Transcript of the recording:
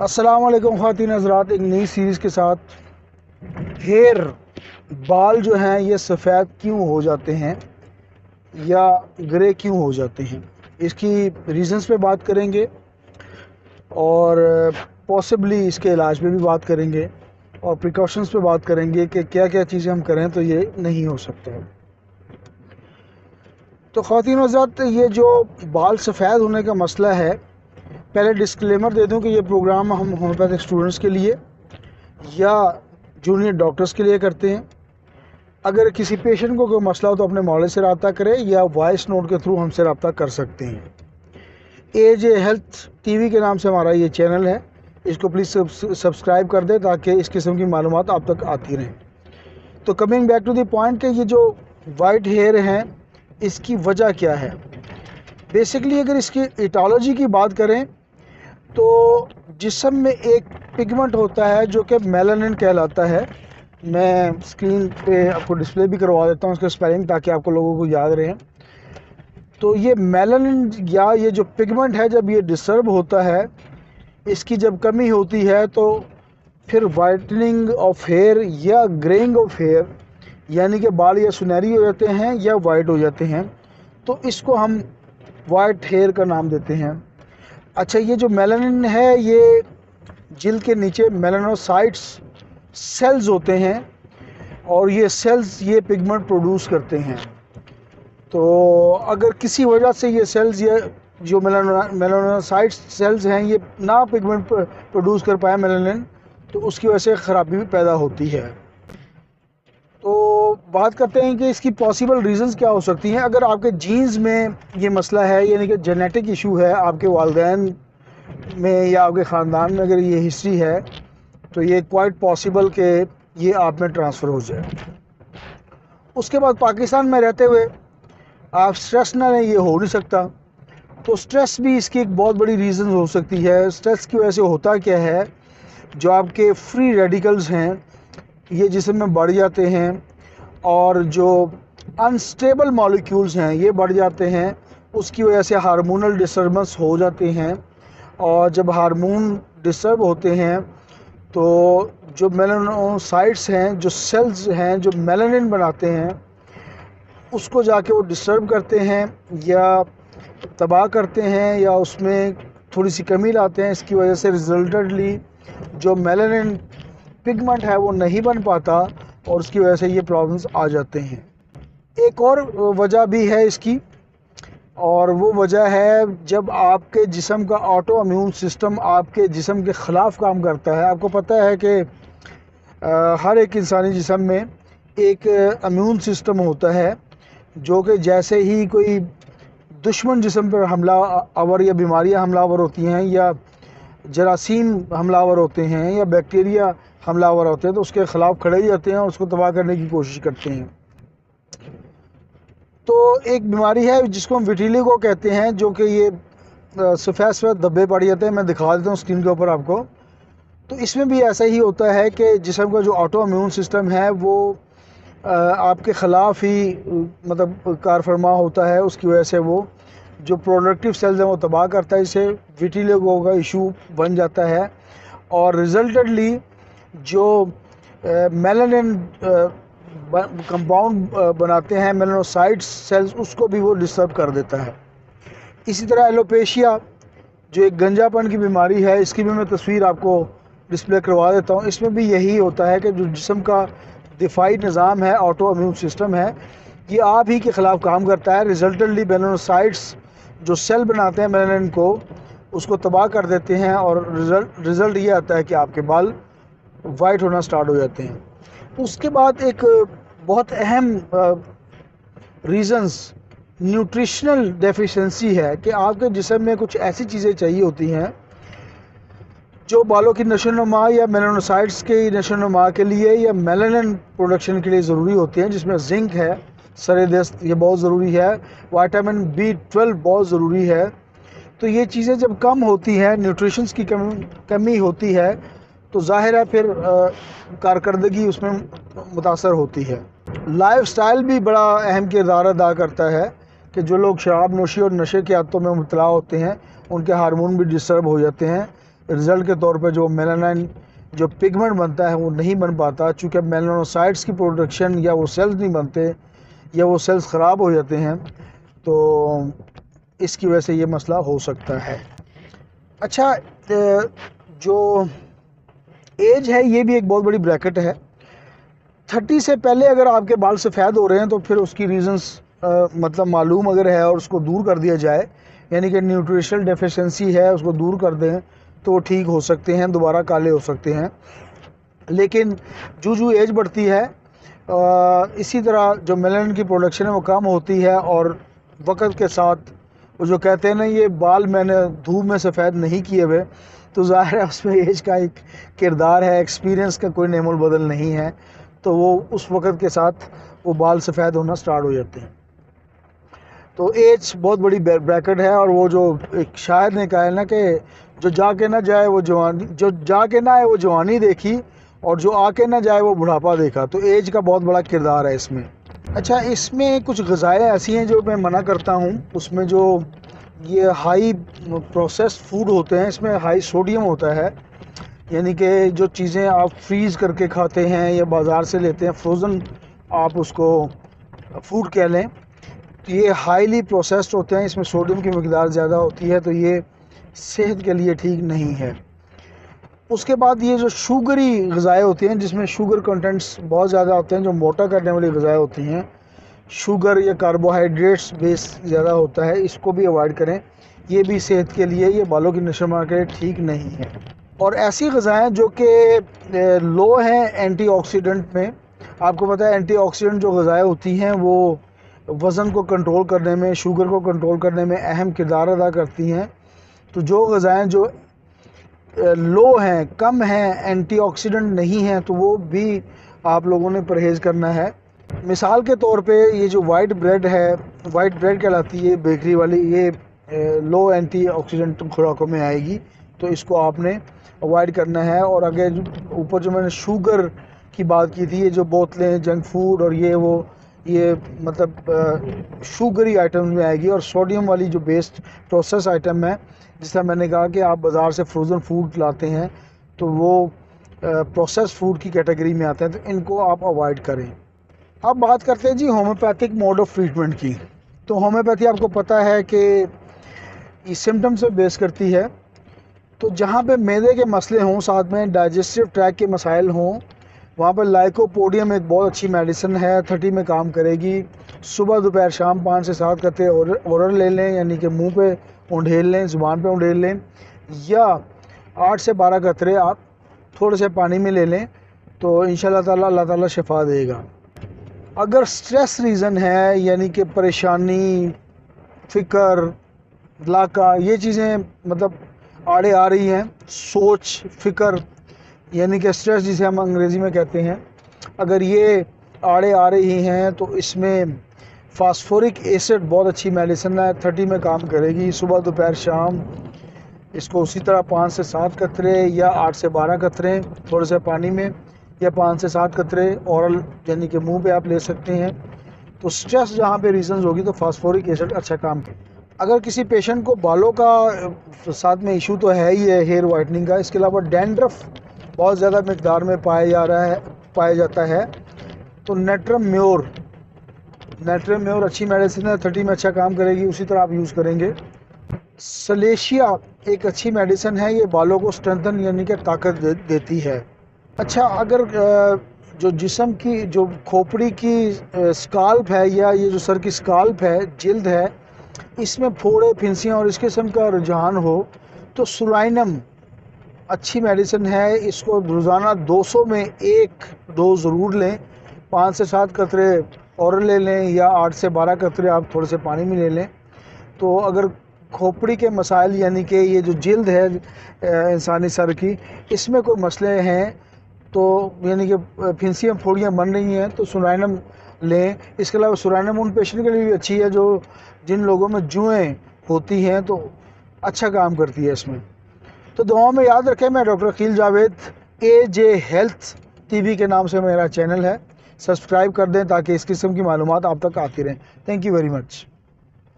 अस्सलाम वालेकुम ख़वातीन हज़रात, एक नई सीरीज़ के साथ। हेयर बाल जो हैं ये सफ़ेद क्यों हो जाते हैं या ग्रे क्यों हो जाते हैं, इसकी रीज़न्स पे बात करेंगे और पॉसिबली इसके इलाज पे भी बात करेंगे और प्रिकॉशंस पे बात करेंगे कि क्या क्या चीज़ें हम करें तो ये नहीं हो सकता। तो ख़वातीन हज़रात, ये जो बाल सफ़ेद होने का मसला है, पहले डिस्क्लेमर दे दूं कि ये प्रोग्राम हम होम्योपैथिक स्टूडेंट्स के लिए या जूनियर डॉक्टर्स के लिए करते हैं। अगर किसी पेशेंट को कोई मसला हो तो अपने मौले से रब्ता करें या वॉइस नोट के थ्रू हमसे रब्ता कर सकते हैं। एज ए हेल्थ टीवी के नाम से हमारा ये चैनल है, इसको प्लीज़ सब्सक्राइब कर दें ताकि इस किस्म की मालूमात आप तक आती रहें। तो coming back to the point कि ये जो वाइट हेयर हैं इसकी वजह क्या है। बेसिकली अगर इसकी इटोलॉजी की बात करें तो जिस्म में एक पिगमेंट होता है जो कि मेलानिन कहलाता है। मैं स्क्रीन पे आपको डिस्प्ले भी करवा देता हूँ उसका स्पेलिंग ताकि आपको लोगों को याद रहे। तो ये मेलानिन या ये जो पिगमेंट है, जब ये डिस्टर्ब होता है, इसकी जब कमी होती है तो फिर वाइटनिंग ऑफ हेयर या ग्रेइंग ऑफ हेयर, यानी कि बाल या सुनहरी हो जाते हैं या वाइट हो जाते हैं, तो इसको हम वाइट हेयर का नाम देते हैं। अच्छा, ये जो मेलानिन है ये जिल्द के नीचे मेलानोसाइट्स सेल्स होते हैं और ये सेल्स ये पिगमेंट प्रोड्यूस करते हैं। तो अगर किसी वजह से ये सेल्स, ये जो मेलानोसाइट्स सेल्स हैं, ये ना पिगमेंट प्रोड्यूस कर पाए मेलानिन, तो उसकी वजह से ख़राबी भी पैदा होती है। तो बात करते हैं कि इसकी पॉसिबल रीज़न्स क्या हो सकती हैं। अगर आपके जीन्स में ये मसला है, यानी कि जेनेटिक इशू है, आपके वालिदैन में या आपके ख़ानदान में अगर ये हिस्ट्री है, तो ये क्वाइट पॉसिबल कि ये आप में ट्रांसफ़र हो जाए। उसके बाद पाकिस्तान में रहते हुए आप स्ट्रेस ना लें, ये हो नहीं सकता। तो स्ट्रेस भी इसकी एक बहुत बड़ी रीज़न हो सकती है। स्ट्रेस की वजह से होता क्या है, जो आपके फ्री रेडिकल्स हैं ये जिस्म में बढ़ जाते हैं और जो अनस्टेबल मॉलिक्यूल्स हैं ये बढ़ जाते हैं। उसकी वजह से हार्मोनल डिस्टर्बेंस हो जाते हैं और जब हार्मोन डिस्टर्ब होते हैं तो जो मेलानोसाइट्स हैं, जो सेल्स हैं जो मेलानिन बनाते हैं, उसको जाके वो डिस्टर्ब करते हैं या तबाह करते हैं या उसमें थोड़ी सी कमी लाते हैं। इसकी वजह से रिजल्टेडली जो मेलानिन पिगमेंट है वो नहीं बन पाता और उसकी वजह से ये प्रॉब्लम्स आ जाते हैं। एक और वजह भी है इसकी, और वो वजह है जब आपके जिस्म का ऑटो इम्यून सिस्टम आपके जिस्म के ख़िलाफ़ काम करता है। आपको पता है कि हर एक इंसानी जिस्म में एक इम्यून सिस्टम होता है जो कि जैसे ही कोई दुश्मन जिस्म पर हमला आवर या बीमारियां हमलावर होती हैं या जरासीम हमलावर होते हैं या बैक्टीरिया हमलावर होते हैं, तो उसके ख़िलाफ़ खड़े ही जाते हैं और उसको तबाह करने की कोशिश करते हैं। तो एक बीमारी है जिसको हम विटिलिगो कहते हैं, जो कि ये सफ़ेद धब्बे पड़ जाते हैं। मैं दिखा देता हूँ स्क्रीन के ऊपर आपको। तो इसमें भी ऐसा ही होता है कि जिस्म का जो ऑटो इम्यून सिस्टम है वो आपके ख़िलाफ़ ही मतलब कारफरमा होता है। उसकी वजह से वो जो प्रोडक्टिव सेल्स हैं वो तबाह करता है। इसे विटिलिगो का इशू बन जाता है और रिजल्टेडली जो मेलानिन कंपाउंड बनाते हैं मेलानोसाइट्स सेल्स, उसको भी वो डिस्टर्ब कर देता है। इसी तरह एलोपेशिया जो एक गंजापन की बीमारी है, इसकी भी मैं तस्वीर आपको डिस्प्ले करवा देता हूँ। इसमें भी यही होता है कि जो जिस्म का दिफाई निज़ाम है, ऑटो इम्यून सिस्टम है, ये आप ही के ख़िलाफ़ काम करता है। रिजल्टेडली मेलानोसाइट्स जो सेल बनाते हैं मेलानिन को, उसको तबाह कर देते हैं और रिज़ल्ट ये आता है कि आपके बाल वाइट होना स्टार्ट हो जाते हैं। उसके बाद एक बहुत अहम रीज़न्स न्यूट्रिशनल डेफिशिएंसी है कि आपके जिस्म में कुछ ऐसी चीज़ें चाहिए होती हैं जो बालों की नशोनुमा या मेलानोसाइट्स के नशोनुमा के लिए या मेलानिन प्रोडक्शन के लिए ज़रूरी होती हैं, जिसमें जिंक है, सरेदस्त ये बहुत ज़रूरी है, विटामिन B12 बहुत ज़रूरी है। तो ये चीज़ें जब कम होती हैं, न्यूट्रिशंस की कमी होती है, तो ज़ाहिर है फिर कारकर्दगी उसमें मुतासर होती है। लाइफस्टाइल भी बड़ा अहम किरदार अदा करता है कि जो लोग शराब नोशी और नशे की आदतों में मुबतला होते हैं उनके हार्मोन भी डिस्टर्ब हो जाते हैं, रिज़ल्ट के तौर पे जो मेलानाइन जो पिगमेंट बनता है वो नहीं बन पाता, चूँकि मेलानोसाइट्स की प्रोडक्शन या वो सेल्स नहीं बनते या वो सेल्स ख़राब हो जाते हैं, तो इसकी वजह से ये मसला हो सकता है। अच्छा, जो एज है ये भी एक बहुत बड़ी ब्रैकेट है। 30 से पहले अगर आपके बाल सफ़ेद हो रहे हैं तो फिर उसकी रीज़न्स मतलब मालूम अगर है और उसको दूर कर दिया जाए, यानी कि न्यूट्रिशनल डेफिशिएंसी है उसको दूर कर दें तो वो ठीक हो सकते हैं, दोबारा काले हो सकते हैं। लेकिन जो एज बढ़ती है इसी तरह जो मेलानिन की प्रोडक्शन है वो कम होती है, और वक्त के साथ वो जो कहते हैं ना ये बाल मैंने धूप में सफ़ेद नहीं किए हुए, तो ज़ाहिर है उसमें एज का एक किरदार है, एक्सपीरियंस का कोई नेमोल बदल नहीं है, तो वो उस वक्त के साथ वो बाल सफ़ेद होना स्टार्ट हो जाते हैं। तो एज बहुत बड़ी ब्रैकेट है, और वो जो एक शायर ने कहा है ना कि जो जाके ना जाए वो जवानी, जो जाके ना आए वो जवानी देखी, और जो आके ना जाए वो बुढ़ापा देखा। तो एज का बहुत बड़ा किरदार है इसमें। अच्छा, इसमें कुछ ग़िज़ाएँ ऐसी हैं जो मैं मना करता हूँ। उसमें जो ये हाई प्रोसेस्ड फूड होते हैं इसमें हाई सोडियम होता है, यानी कि जो चीज़ें आप फ्रीज़ करके खाते हैं या बाज़ार से लेते हैं फ्रोज़न, आप उसको फूड कह लें, तो ये हाईली प्रोसेस्ड होते हैं, इसमें सोडियम की मकदार ज़्यादा होती है, तो ये सेहत के लिए ठीक नहीं है। उसके बाद ये जो शुगरी ग़िज़ाएँ होती हैं जिसमें शुगर कंटेंट्स बहुत ज़्यादा होते हैं, जो मोटा करने वाली ग़िज़ाएँ होती हैं, शुगर या कार्बोहाइड्रेट्स बेस ज़्यादा होता है, इसको भी अवॉइड करें। ये भी सेहत के लिए, ये बालों की नशोनुमा के लिए ठीक नहीं है। और ऐसी ग़िज़ाएँ जो कि लो हैं एंटीऑक्सीडेंट में, आपको पता है एंटीऑक्सीडेंट जो ग़िज़ाएँ होती हैं वो वज़न को कंट्रोल करने में, शुगर को कंट्रोल करने में अहम किरदार अदा करती हैं। तो जो ग़िज़ाएँ जो लो हैं, कम हैं, एंटीऑक्सीडेंट नहीं हैं, तो वो भी आप लोगों ने परहेज़ करना है। मिसाल के तौर पे ये जो वाइट ब्रेड है, वाइट ब्रेड कहलाती है बेकरी वाली, ये लो एंटीऑक्सीडेंट खुराकों में आएगी, तो इसको आपने अवॉइड करना है। और आगे ऊपर जो मैंने शुगर की बात की थी, ये जो बोतलें जंक फूड और ये मतलब शुगरी आइटम्स में आएगी, और सोडियम वाली जो बेस्ड प्रोसेस आइटम है, जिस तरह मैंने कहा कि आप बाज़ार से फ्रोज़न फूड लाते हैं तो वो प्रोसेस फूड की कैटेगरी में आते हैं, तो इनको आप अवॉइड करें। अब बात करते हैं जी होम्योपैथिक मोड ऑफ़ ट्रीटमेंट की। तो होम्योपैथी आपको पता है कि ये सिम्टम से बेस करती है, तो जहाँ पे मैदे के मसले हों, साथ में डाइजेस्टिव ट्रैक के मसाइल हों, वहाँ पर लाइकोपोडियम एक बहुत अच्छी मेडिसिन है, 30 में काम करेगी। सुबह दोपहर शाम 5 से 7 कतरे ओरल ले लें, यानी कि मुंह पे उंडेल लें, ज़ुबान पे उंडेल लें, या 8 से 12 कतरे आप थोड़े से पानी में ले लें, तो इंशाल्लाह ताला अल्लाह ताला शिफा देगा। अगर स्ट्रेस रीज़न है, यानी कि परेशानी, फ़िक्र, लाका, ये चीज़ें मतलब आड़े आ रही हैं, सोच, फ़िक्र यानी कि स्ट्रेस जिसे हम अंग्रेज़ी में कहते हैं, अगर ये आड़े आ रही हैं तो इसमें फास्फोरिक एसिड बहुत अच्छी मेडिसिन है, 30 में काम करेगी। सुबह दोपहर शाम इसको उसी तरह 5 से 7 कतरे या 8 से 12 कतरे थोड़े से पानी में, या 5 से 7 कतरे ओरल यानी कि मुंह पे आप ले सकते हैं। तो स्ट्रेस जहाँ पे रीज़न्स होगी तो फास्फोरिक एसिड अच्छा काम करे। अगर किसी पेशेंट को बालों का साथ में इशू तो है ही है हेयर वाइटनिंग का, इसके अलावा डैंड्रफ बहुत ज़्यादा मकदार में पाया जाता है, तो नेट्रम म्योर अच्छी मेडिसिन है, 30 में अच्छा काम करेगी, उसी तरह आप यूज़ करेंगे। सलेशिया एक अच्छी मेडिसिन है, ये बालों को स्ट्रेंथन यानी कि ताकत देती है। अच्छा, अगर जो जिस्म की जो खोपड़ी की स्काल्प है, या ये जो सर की स्काल्प है, जिल्द है, इसमें फोड़े, फिंसियाँ और इस किस्म का रुझान हो, तो सुलाइनम अच्छी मेडिसिन है। इसको रोज़ाना 200 में 1 डोज ज़रूर लें, 5 से 7 कतरे ओरल ले लें, या 8 से 12 कतरे आप थोड़े से पानी में ले लें। तो अगर खोपड़ी के मसाइल यानी कि ये जो जिल्द है इंसानी सर की, इसमें कोई मसले हैं, तो यानी कि फिंसियाँ फोड़ियाँ बन रही हैं, तो सुलाइनम लें। इसके अलावा सुलाइनम उन पेशेंट के लिए भी अच्छी है जो जिन लोगों में जुएँ होती हैं, तो अच्छा काम करती है इसमें। तो दुआओं में याद रखें, मैं doctor Aqeel Javed, AJ health TV के नाम से मेरा चैनल है, सब्सक्राइब कर दें ताकि इस किस्म की मालूमात आप तक आती रहें। Thank you very much.